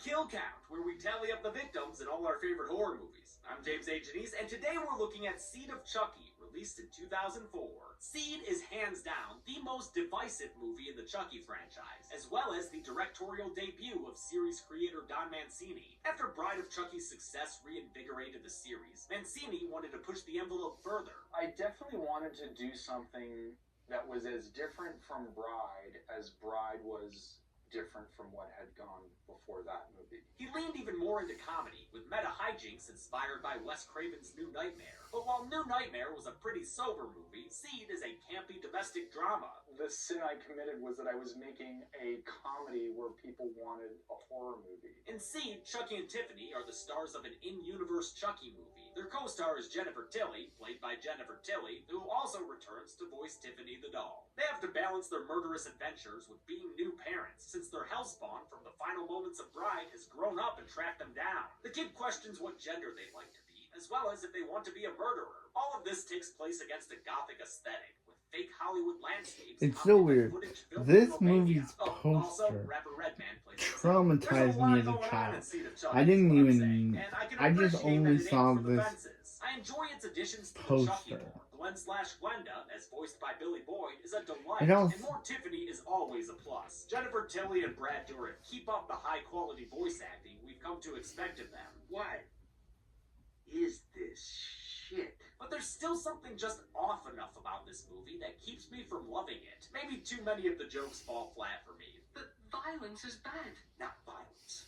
Kill Count, where we tally up the victims in all our favorite horror movies. I'm James A. Janice, and today we're looking at Seed of Chucky, released in 2004. Seed is hands down the most divisive movie in the Chucky franchise, as well as the directorial debut of series creator Don Mancini. After Bride of Chucky's success reinvigorated the series, Mancini wanted to push the envelope further. I definitely wanted to do something that was as different from Bride as Bride was different from what had gone before that movie. He leaned even more into comedy, with meta hijinks inspired by Wes Craven's New Nightmare. But while New Nightmare was a pretty sober movie, Seed is a campy domestic drama. The sin I committed was that I was making a comedy where people wanted a horror movie. In Seed, Chucky and Tiffany are the stars of an in-universe Chucky movie. Their co-star is Jennifer Tilly, played by Jennifer Tilly, who also returns to voice Tiffany the doll. They have to balance their murderous adventures with being new parents, since their hellspawn from the final moments of Bride has grown up and tracked them down. The kid questions what gender they'd like to be, as well as if they want to be a murderer. All of this takes place against a gothic aesthetic, with fake Hollywood landscapes. It's so weird. This movie's poster traumatized me as a child. I just only saw this I enjoy its additions to the Chucky poster. lore. Gwen/Glenda, as voiced by Billy Boyd, is a delight, And also- and more Tiffany is always a plus. Jennifer Tilly and Brad Dourif keep up the high-quality voice acting we've come to expect of them. What is this shit? But there's still something just off enough about this movie that keeps me from loving it. Maybe too many of the jokes fall flat for me. But violence is bad. Not violence.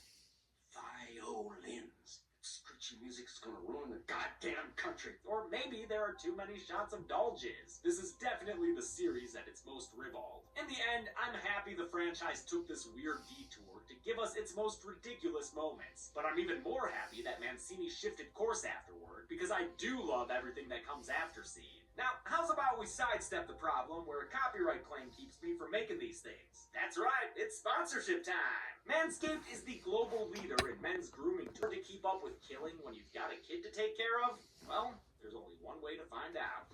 Violins. Screechy music's gonna ruin the goddamn country. Or maybe there are too many shots of doll jizz. This is definitely the series at its most ribald. In the end, I'm happy the franchise took this weird detour to give us its most ridiculous moments. But I'm even more happy that Mancini shifted course afterward, because I do love everything that comes after Seed. Now, how's about we sidestep the problem where a copyright claim keeps me from making these things? That's right, it's sponsorship time! Manscaped is the global leader in men's grooming tool. To keep up with killing when you've got a kid to take care of? Well, there's only one way to find out.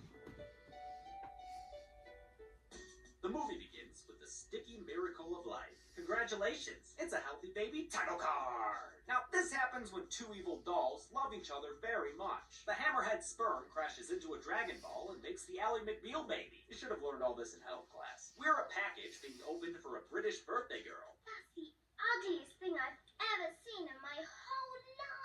The movie begins with the sticky miracle of life. Congratulations, it's a healthy baby title card! Now, this happens when two evil dolls love each other very much. The hammerhead sperm crashes into a Dragon Ball and makes the Ally McBeal baby. You should have learned all this in health class. We're a package being opened for a British birthday girl. That's the ugliest thing I've ever seen in my whole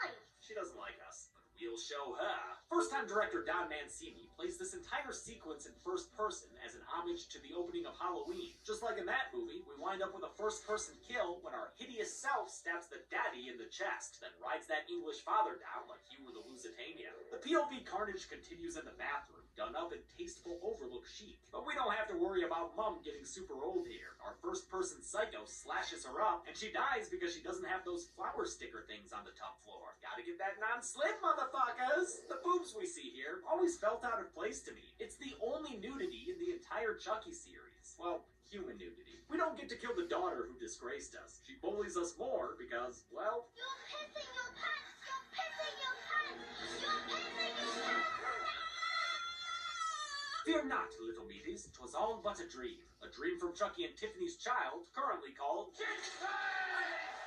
life. She doesn't like us, but we'll show her. First-time director Don Mancini plays this entire sequence in first person as an homage to the opening of Halloween. Just like in that movie, we wind up with a first-person kill when our hideous self stabs the daddy in the chest, then rides that English father down like he were the Lusitania. The POV carnage continues in the bathroom, done up in tasteful overlook chic. But we don't have to worry about Mum getting super old here. Our first-person psycho slashes her up, and she dies because she doesn't have those flower sticker things on the top floor. Gotta get that non-slip, motherfuckers! The boobs we see here always felt out of place to me. It's the only nudity in the entire Chucky series. Well, human nudity. We don't get to kill the daughter who disgraced us. She bullies us more because, well... You're pissing your pants! You're pissing your pants! You're pissing your pants! Fear not, little meaties, 'twas all but a dream. A dream from Chucky and Tiffany's child, currently called...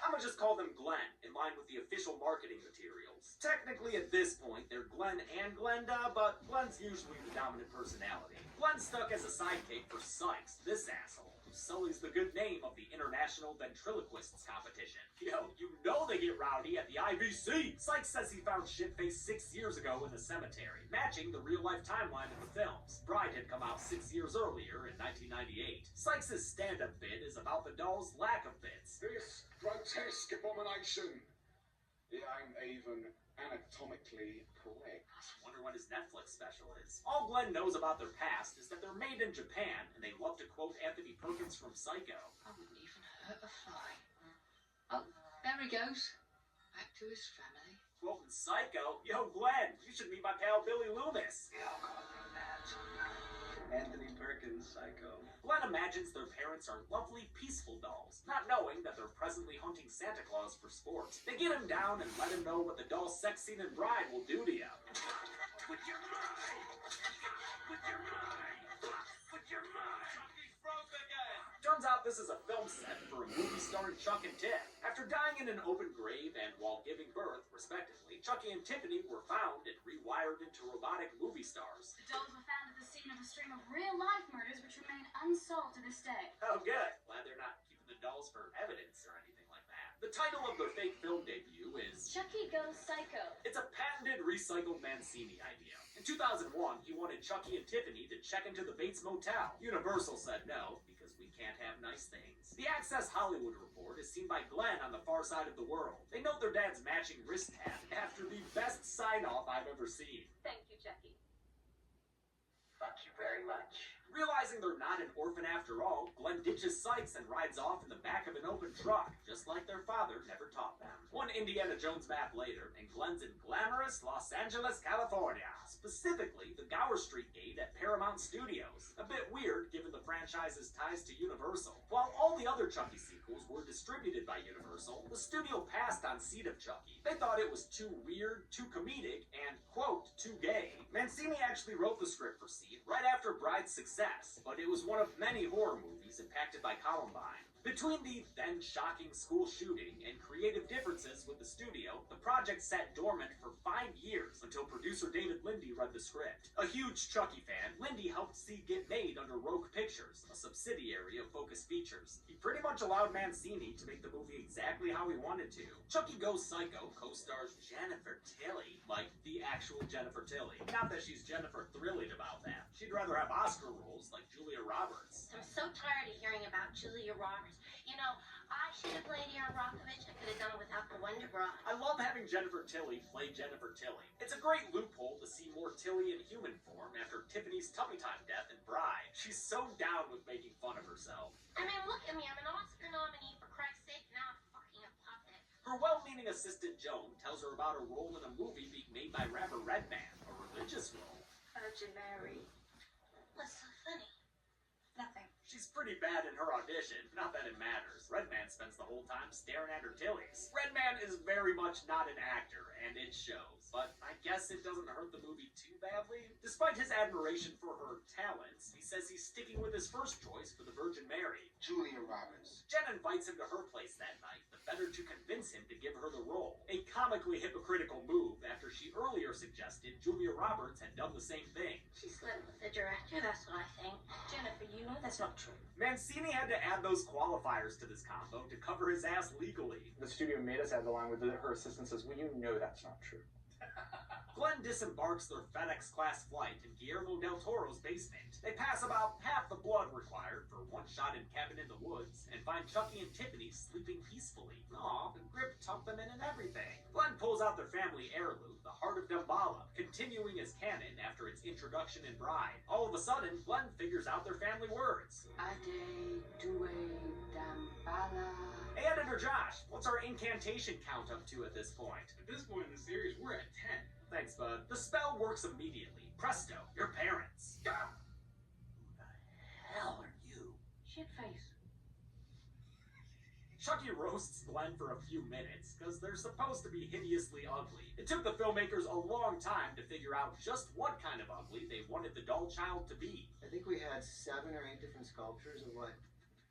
I'ma just call them Glenn, in line with the official marketing materials. Technically, at this point, they're Glenn and Glenda, but Glenn's usually the dominant personality. Glenn's stuck as a sidekick for Sykes, this asshole, who sullies the good name of the International Ventriloquists Competition. Yo, you know they get rowdy at the IVC! Sykes says he found shitface 6 years ago in the cemetery, matching the real-life timeline of the films. Bride had come out 6 years earlier, in 1998. Sykes' stand-up bit is about the doll's lack of bits. This grotesque abomination. It ain't even anatomically correct. Wonder what his Netflix special is. All Glenn knows about their past is that they're made in Japan, and they love to quote Anthony Perkins from Psycho. I wouldn't even hurt a fly. Oh, there he goes. Back to his family. Quoting Psycho? Yo, Glenn, you should meet my pal Billy Loomis. Yeah, I'll call him that. Anthony Perkins, Psycho. Glenn imagines their parents are lovely, peaceful dolls, not knowing that they're presently hunting Santa Claus for sport. They get him down and let him know what the doll sex scene in Bride will do to you. Put your mind! Put your mind! Put your mind! Turns out out this is a film set for a movie starring Chuck and Tiff. After dying in an open grave and while giving birth, respectively, Chucky and Tiffany were found and rewired into robotic movie stars. The dolls were found at the scene of a string of real-life murders which remain unsolved to this day. Oh, good. Glad they're not keeping the dolls for evidence or anything like that. The title of their fake film debut is Chucky Goes Psycho. It's a patented recycled Mancini idea. In 2001, he wanted Chucky and Tiffany to check into the Bates Motel. Universal said no, because we can't have nice things. The Access Hollywood report is seen by Glenn on the far side of the world. They note their dad's matching wrist tat after the best sign-off I've ever seen. Thank you, Chucky. Thank you very much. Realizing they're not an orphan after all, Glenn ditches Sykes and rides off in the back of an open truck, just like their father never taught them. One Indiana Jones map later, and Glenn's in glamorous Los Angeles, California. Specifically, the Gower Street gate at Paramount Studios. A bit weird, given the franchise's ties to Universal. While all the other Chucky sequels were distributed by Universal, the studio passed on Seed of Chucky. They thought it was too weird, too comedic, and, quote, too gay. Mancini actually wrote the script for Seed right after Bride's success, but it was one of many horror movies impacted by Columbine. Between the then shocking school shooting and creative differences with the studio, the project sat dormant for 5 years until producer David Lindy read the script. A huge Chucky fan, Lindy helped see get made under Rogue Pictures, a subsidiary of Focus Features. He pretty much allowed Mancini to make the movie exactly how he wanted to. Chucky Goes Psycho co-stars Jennifer Tilly, like the actual Jennifer Tilly. Not that she's Jennifer thrilled about that. She'd rather have Oscar roles like Julia Roberts. I'm so tired of hearing about Julia Roberts. You know, I should have played Aaron Brockovich. I could have done it without the Wonder Bra. I love having Jennifer Tilly play Jennifer Tilly. It's a great loophole to see more Tilly in human form after Tiffany's tummy time death in Bride. She's so down with making fun of herself. I mean, look at me. I'm an Oscar nominee, for Christ's sake. Now I'm fucking a puppet. Her well-meaning assistant Joan tells her about a role in a movie being made by rapper Redman, a religious role. Virgin Mary. What's so funny? Nothing. She's pretty bad in her audition, not that it matters. Redman spends the whole time staring at her tillies. Redman is very much not an actor, and it shows. But I guess it doesn't hurt the movie too badly. Despite his admiration for her talents, he says he's sticking with his first choice for the Virgin Mary. Julia Roberts. Jen invites him to her place that night, the better to convince him to give her the role. A comically hypocritical move after she earlier suggested Julia Roberts had done the same thing. She slept with the director, that's what I think. Jennifer, you know that's not true. Mancini had to add those qualifiers to this combo to cover his ass legally. The studio made us add the line with her assistant says, well, you know that's not true. Glenn disembarks their FedEx class flight in Guillermo del Toro's basement. They pass about half the blood required for one shot in Cabin in the Woods and find Chucky and Tiffany sleeping peacefully. Aw, the grip tucked them in and everything. Glenn pulls out their family heirloom, the Heart of Damballa, continuing as canon after its introduction in Bride. All of a sudden, Glenn figures out their family words. Ade, due, dambala. Hey, Editor Josh, what's our incantation count up to at this point? At this point in the series, we're at 10. Thanks, bud. The spell works immediately. Presto, your parents. Who the hell are you? Shit face. Chucky roasts Glenn for a few minutes, because they're supposed to be hideously ugly. It took the filmmakers a long time to figure out just what kind of ugly they wanted the doll child to be. I think we had 7 or 8 different sculptures of what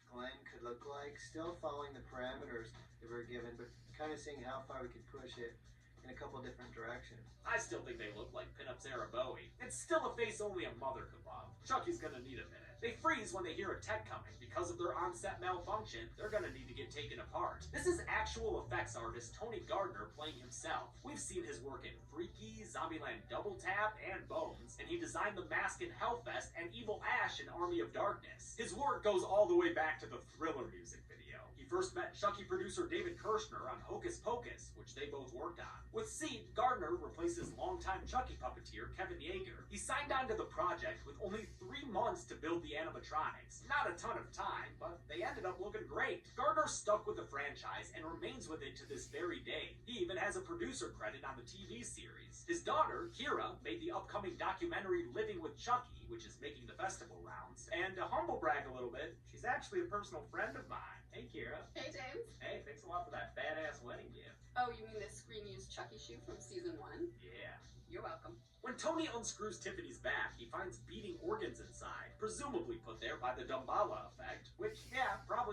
Glenn could look like, still following the parameters that were given, but kind of seeing how far we could push it in a couple different directions. I still think they look like pinup Sarah Bowie. It's still a face only a mother could love. Chucky's gonna need a minute. They freeze when they hear a tech coming. Because of their on-set malfunction, they're gonna need to get taken apart. This is actual effects artist Tony Gardner playing himself. We've seen his work in Freaky, Zombieland Double Tap, and Bones, and he designed the mask in Hellfest and Evil Ash in Army of Darkness. His work goes all the way back to the Thriller music video. He first met Chucky producer David Kirshner on Hocus Pocus, which they both worked on. With Seed, Gardner replaces longtime Chucky puppeteer Kevin Yeager. He signed on to the project with only 3 months to build the animatronics. Not a ton of time, but they ended up looking great. Gardner stuck with the franchise and remains with it to this very day. He even has a producer credit on the TV series. His daughter, Kira, made the upcoming documentary Living with Chucky, which is making the festival rounds. And to humble brag a little bit, she's actually a personal friend of mine. Hey, Kira. Hey, James. Hey, thanks a lot for that badass wedding gift. Oh, you mean the screen-used Chucky shoe from season 1? Yeah. You're welcome. When Tony unscrews Tiffany's back, he finds beating organs inside, presumably put there by the Damballa effect, which, yeah, probably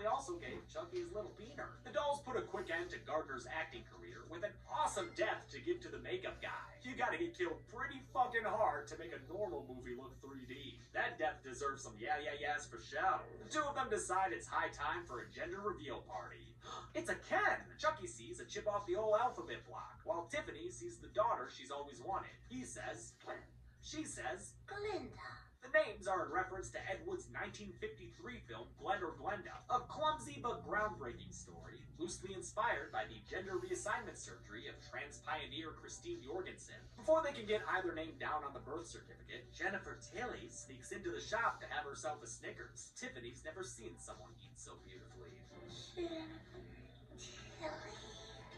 end to Gardner's acting career with an awesome death to give to the makeup guy. You gotta get killed pretty fucking hard to make a normal movie look 3D. That death deserves some yeahs for show. The two of them decide it's high time for a gender reveal party. It's a Ken! Chucky sees a chip off the old alphabet block, while Tiffany sees the daughter she's always wanted. He says, Glenn. She says, Glinda. The names are in reference to Ed Wood's 1953 film Glenn or Glenda, a clumsy but groundbreaking story, loosely inspired by the gender reassignment surgery of trans pioneer Christine Jorgensen. Before they can get either name down on the birth certificate, Jennifer Tilly sneaks into the shop to have herself a Snickers. Tiffany's never seen someone eat so beautifully.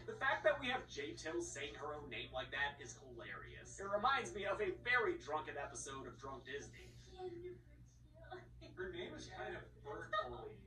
The fact that we have J. Till saying her own name like that is hilarious. It reminds me of a very drunken episode of Drunk Disney. Her name is kind of Bertilly.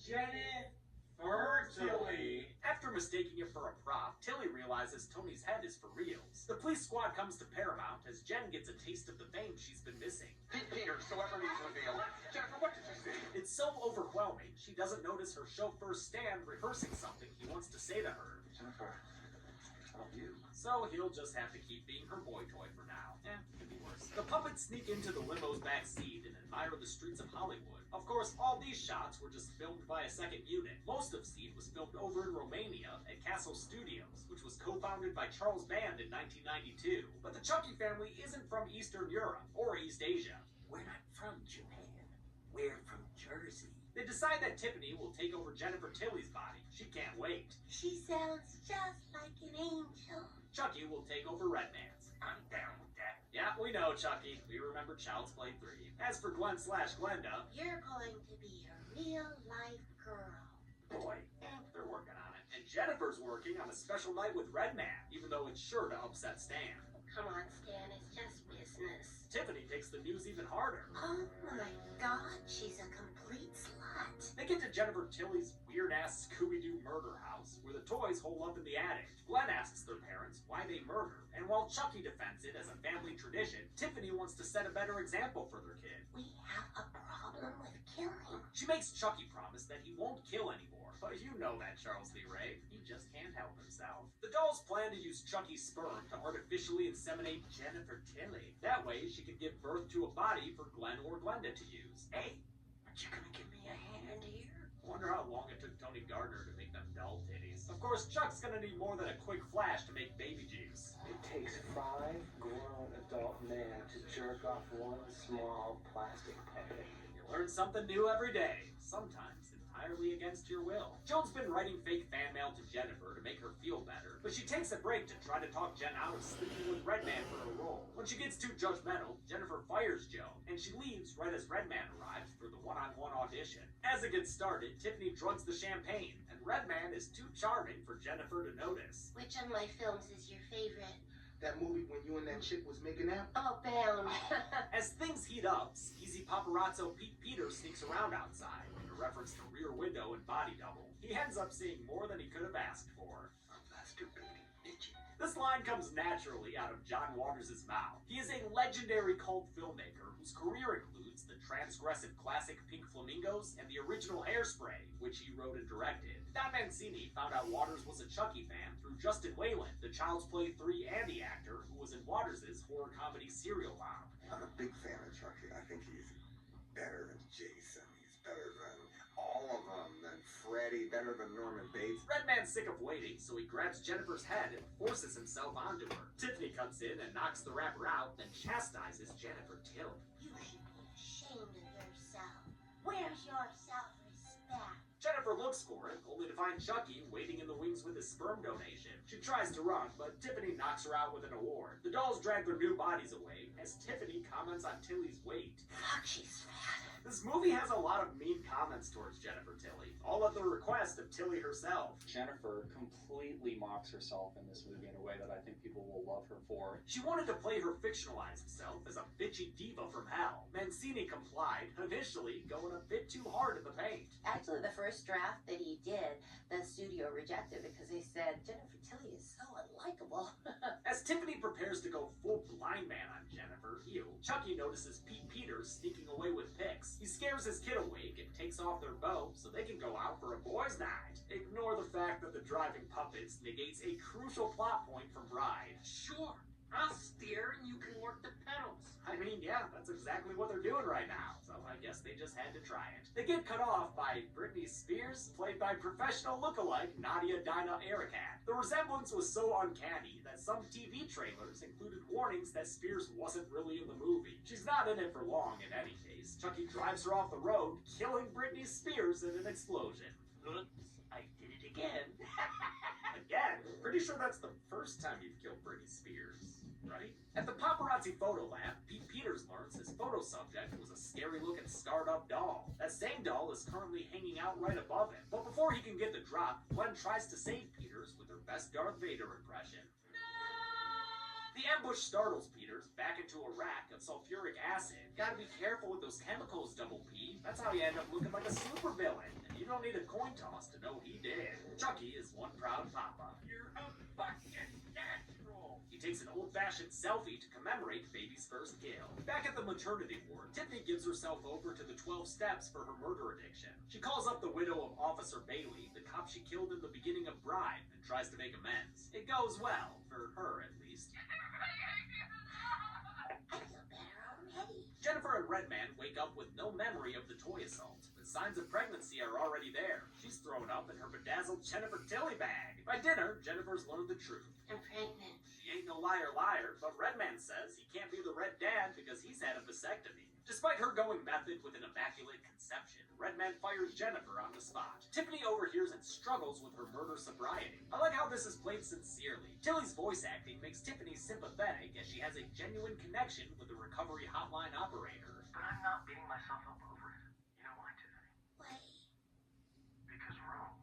Jennifer Tilly. After mistaking it for a prop, Tilly realizes Tony's head is for reals. The police squad comes to Paramount as Jen gets a taste of the fame she's been missing. Peter, celebrities reveal. Jennifer, what did you see? It's so overwhelming, she doesn't notice her chauffeur Stan rehearsing something he wants to say to her. Jennifer, I love you. So he'll just have to keep being her boy toy for now. Could be worse. The puppets sneak into the limo's back seat and admire the streets of Hollywood. Of course, all these shots were just filmed by a second unit. Most of Seed was filmed over in Romania at Castle Studios, which was co-founded by Charles Band in 1992. But the Chucky family isn't from Eastern Europe or East Asia. We're not from Japan. We're from Jersey. They decide that Tiffany will take over Jennifer Tilly's body. She can't wait. She sounds just like an angel. Chucky will take over Redman's. I'm down with that. Yeah, we know, Chucky. We remember Child's Play 3. As for Glenn/Glenda, You're going to be a real-life girl. boy, they're working on it. And Jennifer's working on a special night with Redman, even though it's sure to upset Stan. Come on, Stan, it's just business. Tiffany takes the news even harder. Oh my God, she's a complete slut. They get to Jennifer Tilly's weird-ass Scooby-Doo murder house, where the toys hole up in the attic. Glenn asks their parents why they murder, and while Chucky defends it as a family tradition, Tiffany wants to set a better example for their kid. We have a problem with killing. She makes Chucky promise that he won't kill anymore, but you know that, Charles Lee Ray. He just can't help himself. The dolls plan to use Chucky's sperm to artificially inseminate Jennifer Tilly. That way, she can give birth to a body for Glenn or Glenda to use. Hey, aren't you gonna give me a hand here? Wonder how long it took Tony Gardner to make them doll titties. Of course, Chuck's gonna need more than a quick flash to make baby juice. It takes 5 grown adult men to jerk off one small plastic puppet. You learn something new every day, sometimes entirely against your will. Joan's been writing fake fan mail to Jennifer to make her feel better, but she takes a break to try to talk Jen out of sleeping with Redman for a role. When she gets too judgmental, Jennifer fires Joan, and she leaves right as Redman arrives for the one-on-one audition. As it gets started, Tiffany drugs the champagne, and Redman is too charming for Jennifer to notice. Which of my films is your favorite? That movie when you and that chick was making out? Oh, Bound. As things heat up, Easy Paparazzo Pete Peters sneaks around outside, in a reference to Rear Window and Body Double. He ends up seeing more than he could have asked for. I'm masturbating, bitch. This line comes naturally out of John Waters' mouth. He is a legendary cult filmmaker whose career includes the transgressive classic Pink Flamingos and the original Hairspray, which he wrote and directed. Don Mancini found out Waters was a Chucky fan through Justin Whalen, the Child's Play 3 Andy actor who was in Waters' horror comedy Serial Mom. I'm a big fan of Chucky. I think he's better than Jason. He's better than all of them. Than Freddy. Better than Norman Bates. Redman's sick of waiting, so he grabs Jennifer's head and forces himself onto her. Tiffany comes in and knocks the rapper out, then chastises Jennifer Tilly. You should be ashamed of yourself. Where's your self-respect? Jennifer looks for it, only to find Chucky waiting in the wings with his sperm donation. She tries to run, but Tiffany knocks her out with an award. The dolls drag their new bodies away, as Tiffany comments on Tilly's weight. Fuck, she's fat. This movie has a lot of mean comments towards Jennifer Tilly, all at the request of Tilly herself. Jennifer completely mocks herself in this movie in a way that I think people will love her for. She wanted to play her fictionalized self as a bitchy diva from hell. Mancini complied, initially going a bit too hard in the paint. I Actually, the first draft that he did, the studio rejected because they said Jennifer Tilly is so unlikable. As Tiffany prepares to go full blind man on Jennifer, Chucky notices Pete Peters sneaking away with pics. He scares his kid awake and takes off their bow so they can go out for a boys' night. Ignore the fact that the driving puppets negates a crucial plot point from Bride. Sure, I'll steer and you can work the pedals. I mean, yeah, that's exactly what they're doing right now, so I guess they just had to try it. They get cut off by Britney Spears, played by professional lookalike Nadia Dinah Arakat. The resemblance was so uncanny that some TV trailers included warnings that Spears wasn't really in the movie. She's not in it for long in any case. Chucky drives her off the road, killing Britney Spears in an explosion. Oops, I did it again. Again? Pretty sure that's the first time you've killed Britney Spears, right? At the paparazzi photo lab, Pete Peters learns his photo subject was a scary-looking scarred-up doll. That same doll is currently hanging out right above him. But before he can get the drop, Glenn tries to save Peters with her best Darth Vader impression. The ambush startles Peters back into a rack of sulfuric acid. Gotta be careful with those chemicals, Double P. That's how you end up looking like a supervillain. And you don't need a coin toss to know he did. Chucky is one proud papa. You're a fucking natural. He takes an old-fashioned selfie to commemorate baby's first kill. Back at the maternity ward, Tiffany gives herself over to the 12 steps for her murder addiction. She calls up the widow of Officer Bailey, the cop she killed in the beginning of Bride, and tries to make amends. It goes well, for her at least. I feel better already. Jennifer and Redman wake up with no memory of the toy assault. The signs of pregnancy are already there. She's thrown up in her bedazzled Jennifer Tilly bag. By dinner, Jennifer's learned the truth. I'm pregnant. She ain't no liar, but Redman says he can't be the Red Dad because he's had a vasectomy. Despite her going method with an immaculate conception, Redman fires Jennifer on the spot. Tiffany overhears and struggles with her murder sobriety. I like how this is played sincerely. Tilly's voice acting makes Tiffany sympathetic as she has a genuine connection with the recovery hotline operator. But I'm not beating myself up over it. You know why, Tiffany? Why? Because Rome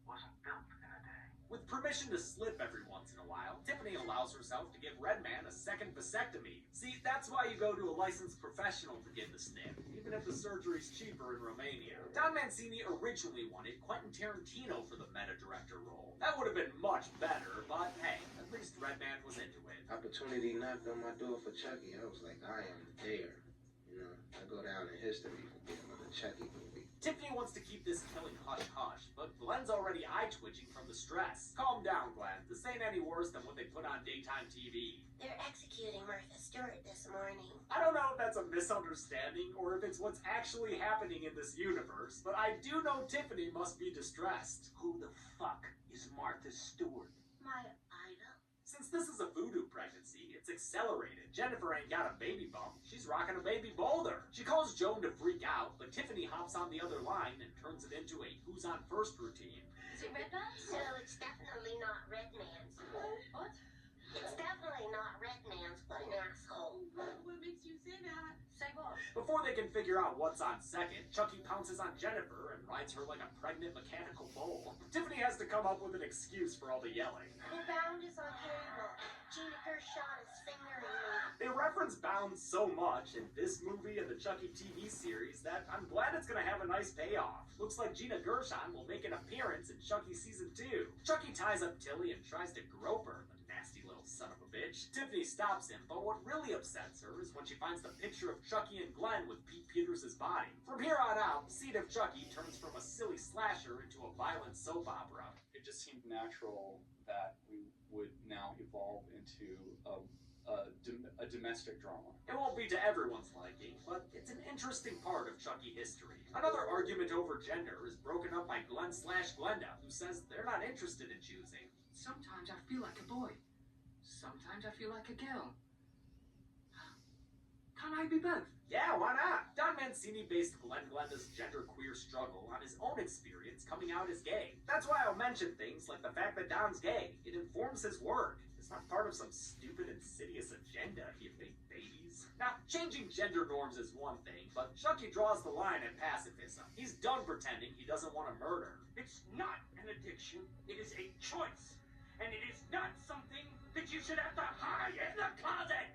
wasn't built in a day. With permission to slip every once in a while, Tiffany allows herself to give Redman a second vasectomy. See, that's why you go to a licensed professional to get the snip, even if the surgery's cheaper in Romania. Don Mancini originally wanted Quentin Tarantino for the meta-director role. That would have been much better, but hey, at least Redman was into it. Opportunity knocked on my door for Chucky. I was like, I am there. You know, I go down in history for being with a Chucky movie. Tiffany wants to keep this killing hush-hush, but Glenn's already eye-twitching from the stress. Calm down, Glenn. This ain't any worse than what they put on daytime TV. They're executing Martha Stewart this morning. I don't know if that's a misunderstanding or if it's what's actually happening in this universe, but I do know Tiffany must be distressed. Who the fuck is Martha Stewart? My idol. Since this is a voodoo pregnancy, it's accelerated. Jennifer ain't got a baby bump. She's rocking a baby boulder. She calls Joan to freak out, but Tiffany hops on the other line and turns it into a who's on first routine. Is it Redman's? No, it's definitely not Redman's. What? It's definitely not Redman's. What an asshole. What makes you say that? Say what? Before they can figure out what's on second, Chucky pounces on Jennifer and rides her like a pregnant mechanical bull. Tiffany has to come up with an excuse for all the yelling. The Bound is on cable. Gina Gershon is fingering me. They reference Bound so much in this movie and the Chucky TV series that I'm glad it's gonna have a nice payoff. Looks like Gina Gershon will make an appearance in Chucky Season 2. Chucky ties up Tilly and tries to grope her, the nasty little son of a bitch. Tiffany stops him, but what really upsets her is when she finds the picture of Chucky and Glenn with Pete Peters' body. From here on out, Seed of Chucky turns from a silly slasher into a violent soap opera. It just seemed natural that we would now evolve into a domestic drama. It won't be to everyone's liking, but it's an interesting part of Chucky history. Another argument over gender is broken up by Glenn/Glenda, who says they're not interested in choosing. Sometimes I feel like a boy. Sometimes I feel like a girl. Can I be both? Yeah, why not? Don Mancini based Glenda's genderqueer struggle on his own experience coming out as gay. That's why I'll mention things like the fact that Don's gay. It informs his work. It's not part of some stupid, insidious agenda, you fake babies. Now, changing gender norms is one thing, but Chucky draws the line at pacifism. He's done pretending he doesn't want to murder. It's not an addiction. It is a choice. And it is not something that you should have to hide in the closet.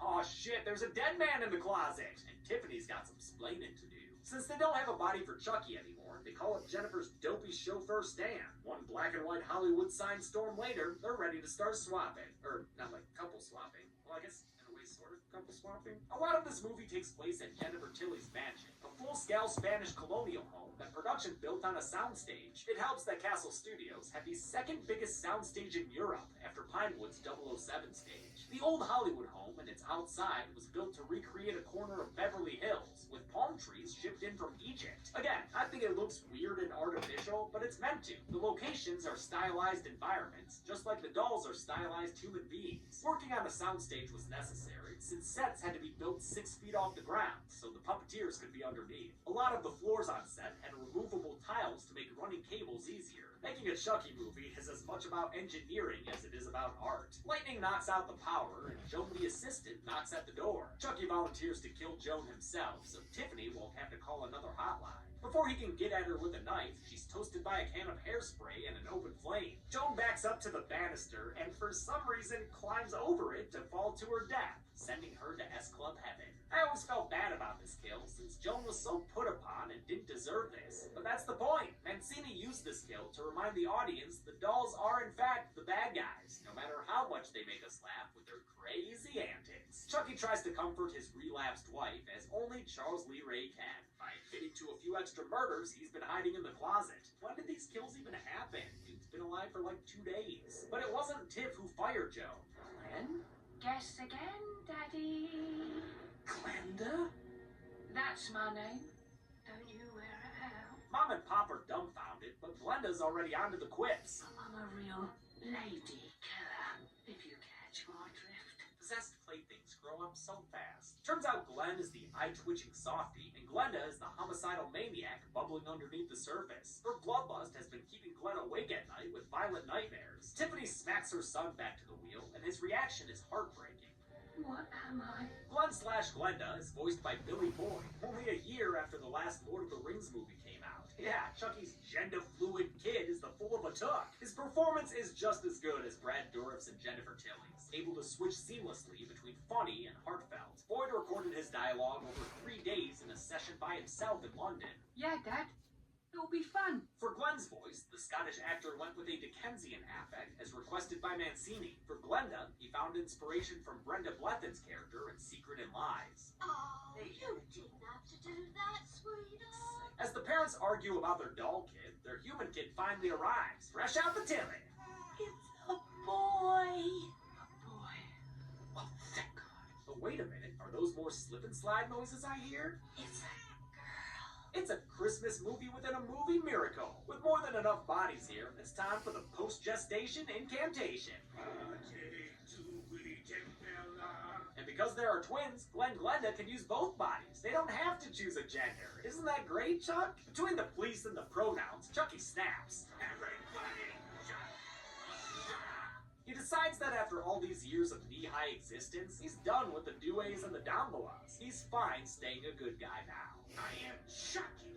Aw shit, there's a dead man in the closet! And Tiffany's got some splaining to do. Since they don't have a body for Chucky anymore, they call up Jennifer's dopey chauffeur Stan. One black and white Hollywood sign storm later, they're ready to start swapping. Or, not like couple swapping. Well, I guess in a way sort of couple swapping. A lot of this movie takes place at Jennifer Tilly's mansion, a full-scale Spanish colonial home that production built on a soundstage. It helps that Castle Studios had the second biggest soundstage in Europe after Pinewood's 007 stage. The old Hollywood home and its outside was built to recreate a corner of Beverly Hills, with palm trees shipped in from Egypt. Again, I think it looks weird and artificial, but it's meant to. The locations are stylized environments, just like the dolls are stylized human beings. Working on a soundstage was necessary, since sets had to be built 6 feet off the ground, so the puppeteers could be underneath. A lot of the floors on set had removable tiles to make running cables easier. Making a Chucky movie is as much about engineering as it is about art. Lightning knocks out the power, and Joan the assistant knocks at the door. Chucky volunteers to kill Joan himself, so Tiffany won't have to call another hotline. Before he can get at her with a knife, she's toasted by a can of hairspray and an open flame. Joan backs up to the banister and for some reason climbs over it to fall to her death, sending her to S Club heaven. I always felt bad about this kill since Joan was so put upon and didn't deserve this. But that's the point. Mancini used this kill to remind the audience the dolls are in fact the bad guys, no matter how much they make us laugh with their crazy antics. Chucky tries to comfort his relapsed wife as only Charles Lee Ray can, by admitting to a few extra murders he's been hiding in the closet. When did these kills even happen? He's been alive for like 2 days. But it wasn't Tiff who fired Joan. Glenn? Guess again, Daddy. Glenda? That's my name. Don't you wear it out. Mom and Pop are dumbfounded, but Glenda's already onto the quips. I'm a real lady killer, if you catch my drift. Possessed playthings grow up so fast. Turns out Glenn is the eye-twitching softie, and Glenda is the homicidal maniac bubbling underneath the surface. Her bloodlust has been keeping Glenn awake at night with violent nightmares. Tiffany smacks her son back to the wheel, and his reaction is heartbreaking. What am I? Glenn/Glenda is voiced by Billy Boyd, only a year after the last Lord of the Rings movie came out. Yeah, Chucky's gender-fluid kid is the fool of a took. His performance is just as good as Brad Dourif's and Jennifer Tilly's, able to switch seamlessly between funny and heartfelt. Boyd recorded his dialogue over 3 days in a session by himself in London. Yeah, Dad. It'll be fun. For Glenn's voice, the Scottish actor went with a Dickensian affect as requested by Mancini. For Glenda, he found inspiration from Brenda Blethyn's character in Secret and Lies. Oh, you didn't have to do that, sweetheart. As the parents argue about their doll kid, their human kid finally arrives, fresh out the tilly. It's a boy. A boy. Oh, thank God. But wait a minute, are those more slip and slide noises I hear? It's a girl. It's a Christmas movie within a movie miracle. With more than enough bodies here, it's time for the post-gestation incantation. And because there are twins, Glenn and Glenda can use both bodies. They don't have to choose a gender. Isn't that great, Chuck? Between the police and the pronouns, Chucky snaps. Everybody, he decides that after all these years of knee-high existence, he's done with the duets and the downbelows. He's fine staying a good guy now. I am Chucky,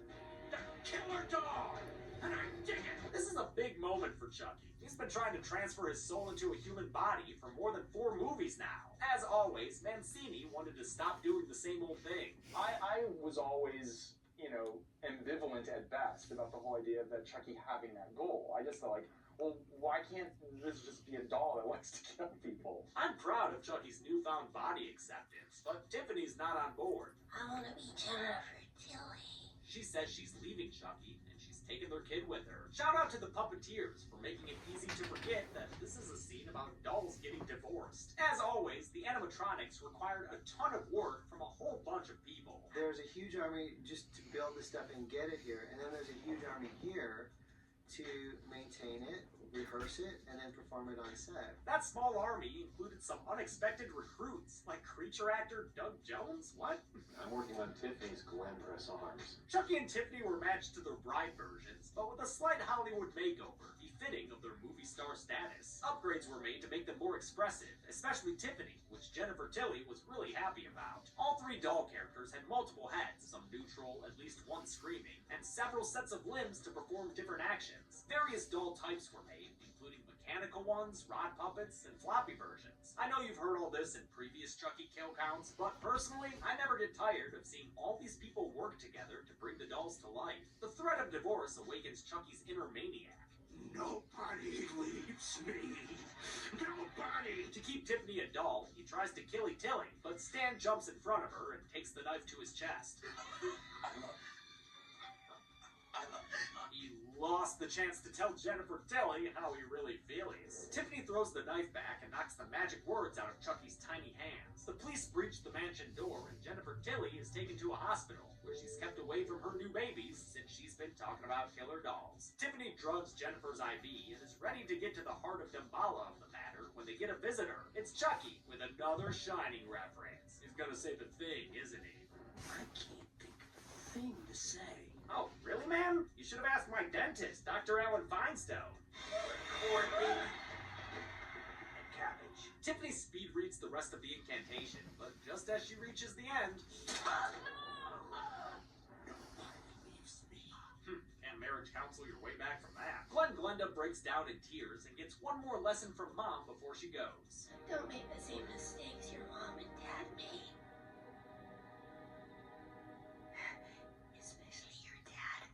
the killer dog, and I dig it. This is a big moment for Chucky. He's been trying to transfer his soul into a human body for more than 4 movies now. As always, Mancini wanted to stop doing the same old thing. I was always, ambivalent at best about the whole idea of that Chucky having that goal. I just thought, well, why can't this just be a doll that likes to kill people? I'm proud of Chucky's newfound body acceptance, but Tiffany's not on board. I want to be Jennifer Tilly. She says she's leaving Chucky, and she's taking their kid with her. Shout out to the puppeteers for making it easy to forget that this is a scene about dolls getting divorced. As always, the animatronics required a ton of work from a whole bunch of people. There's a huge army just to build the stuff and get it here, and then there's a huge army here to maintain it, rehearse it, and then perform it on set. That small army included some unexpected recruits, like creature actor Doug Jones? What? I'm working on Tiffany's glamorous arms. Chucky and Tiffany were matched to their bride versions, but with a slight Hollywood makeover befitting of their movie star status. Upgrades were made to make them more expressive, especially Tiffany, which Jennifer Tilly was really happy about. All 3 doll characters had multiple heads, some neutral, at least one screaming, and several sets of limbs to perform different actions. Various doll types were made, way, including mechanical ones, rod puppets, and floppy versions. I know you've heard all this in previous Chucky kill counts, but personally, I never get tired of seeing all these people work together to bring the dolls to life. The threat of divorce awakens Chucky's inner maniac. Nobody leaves me. Nobody. To keep Tiffany a doll, he tries to kill Tilly, but Stan jumps in front of her and takes the knife to his chest. He lost the chance to tell Jennifer Tilly how he really feels. Tiffany throws the knife back and knocks the magic words out of Chucky's tiny hands. The police breach the mansion door, and Jennifer Tilly is taken to a hospital, where she's kept away from her new babies since she's been talking about killer dolls. Tiffany drugs Jennifer's IV and is ready to get to the heart of Damballa of the matter when they get a visitor. It's Chucky with another Shining reference. He's gonna say the thing, isn't he? I can't think of a thing to say. Oh, really, man? You should have asked my dentist, Dr. Alan Feinstone. Corned beef and cabbage. Tiffany speed reads the rest of the incantation, but just as she reaches the end... Can't marriage counsel your way back from that. Glenda breaks down in tears and gets one more lesson from Mom before she goes. Don't make the same mistakes your mom and dad made. Especially your dad.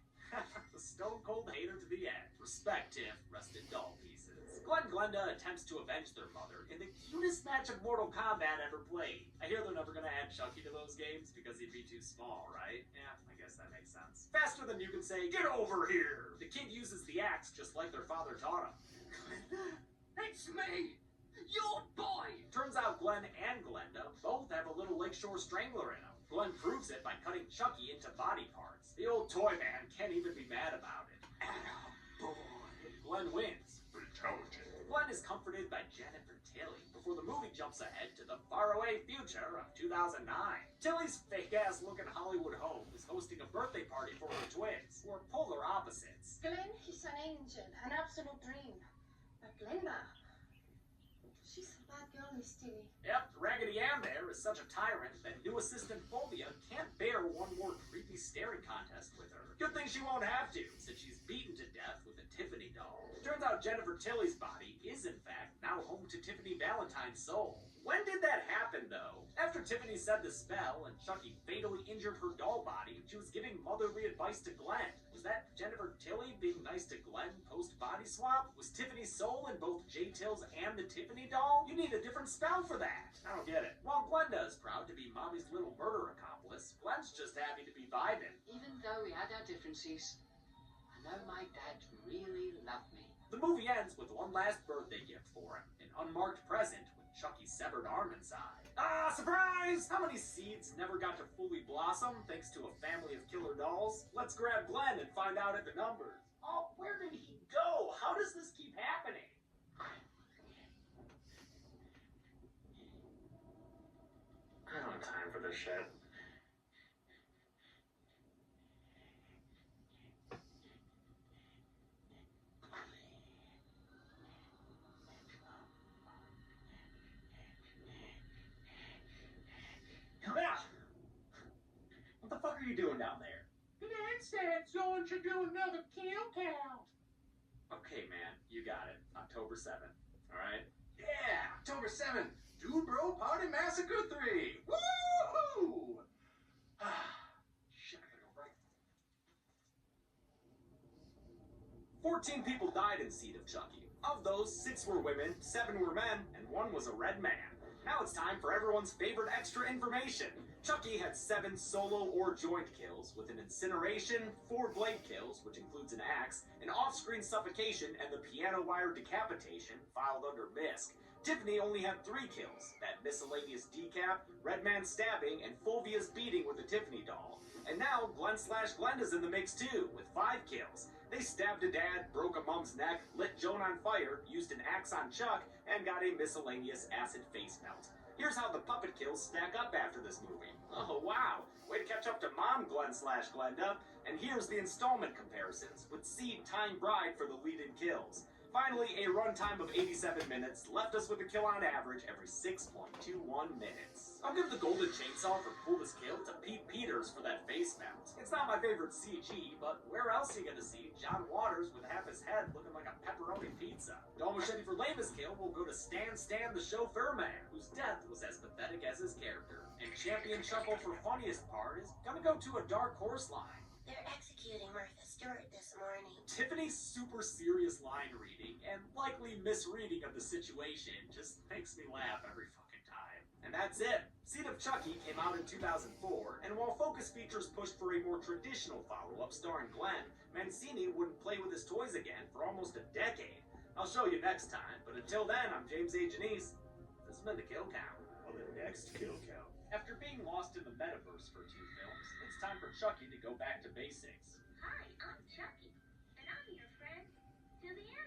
The stone cold hater to the end. Respect, Tiff. Rest in doll pieces. Glenda attempts to avenge their mother in the cutest match of Mortal Kombat ever played. I hear they're never gonna add Chucky to those games because he'd be too small, right? Yeah, I guess that makes sense. Faster than you can say, get over here! The kid uses the axe just like their father taught him. It's me, your boy. Turns out Glenn and Glenda both have a little Lakeshore Strangler in them. Glenn proves it by cutting Chucky into body parts. The old toy man can't even be mad about it. Boy. Glenn wins. Fatality. Glenn is comforted by Jennifer Tilly before the movie jumps ahead to the faraway future of 2009. Tilly's fake-ass looking Hollywood home is hosting a birthday party for her twins, who are polar opposites. Glenn, he's an angel, an absolute dream. But Glenda, she's a bad girl, Miss Tilly. Yep, Raggedy Ann there is such a tyrant that new assistant Fulvia can't bear one more creepy staring contest with her. Good thing she won't have to, since she's beaten to death with a Tiffany doll. Turns out Jennifer Tilly's body is, in fact, now home to Tiffany Valentine's soul. When did that happen, though? After Tiffany said the spell and Chucky fatally injured her doll body, she was giving motherly advice to Glenn. Was that Jennifer Tilly being nice to Glenn post-body swap? Was Tiffany's soul in both J-Tills and the Tiffany doll? You need a different spell for that. I don't get it. While Glenda is proud to be Mommy's little murder accomplice, Glenn's just happy to be vibing. Even though we had our differences, I know my dad really loved me. The movie ends with one last birthday gift for him, an unmarked present with Chucky's severed arm inside. Ah, surprise! How many seeds never got to fully blossom thanks to a family of killer dolls? Let's grab Glenn and find out at the numbers. Oh, where did he go? How does this keep happening? I don't have time for this shit. What the fuck are you doing down there? The dad said someone should do another kill count. Okay, man, you got it. October 7th, alright? Yeah, October 7th, Dude Bro Party Massacre 3. Woohoo! Shit, I gotta go right. 14 people died in Seed of Chucky. Of those, 6 were women, 7 were men, and 1 was a red man. Now it's time for everyone's favorite extra information. Chucky had 7 solo or joint kills, with an incineration, 4 blade kills, which includes an axe, an off-screen suffocation, and the piano wire decapitation, filed under MISC. Tiffany only had 3 kills, that miscellaneous decap, red man stabbing, and Fulvia's beating with the Tiffany doll. And now Glenn/Glenda's in the mix too, with 5 kills. They stabbed a dad, broke a mom's neck, lit Joan on fire, used an axe on Chuck, and got a miscellaneous acid face melt. Here's how the puppet kills stack up after this movie. Oh wow, way to catch up to Mom Glenn/Glenda. And here's the installment comparisons, with Seed tying Bride for the lead-in kills. Finally, a runtime of 87 minutes left us with a kill on average every 6.21 minutes. I'll give the Golden Chainsaw for coolest kill to Pete Peters for that face mount. It's not my favorite CG, but where else are you gonna see John Waters with half his head looking like a pepperoni pizza. Dome Machete for lamest kill will go to Stan the chauffeur man, whose death was as pathetic as his character. And Champion Chuckle for funniest part is gonna go to a dark horse line. They're executing Martha Stewart this morning. Tiffany's super serious line reading and likely misreading of the situation just makes me laugh every fucking time. And that's it. Seed of Chucky came out in 2004, and while Focus Features pushed for a more traditional follow-up starring Glenn, Mancini wouldn't play with his toys again for almost a decade. I'll show you next time, but until then, I'm James A. Janice. This has been the Kill Count. On the next Kill Count. After being lost in the metaverse for 2 films, it's time for Chucky to go back to basics. Hi, I'm Chucky, and I'm your friend to the end.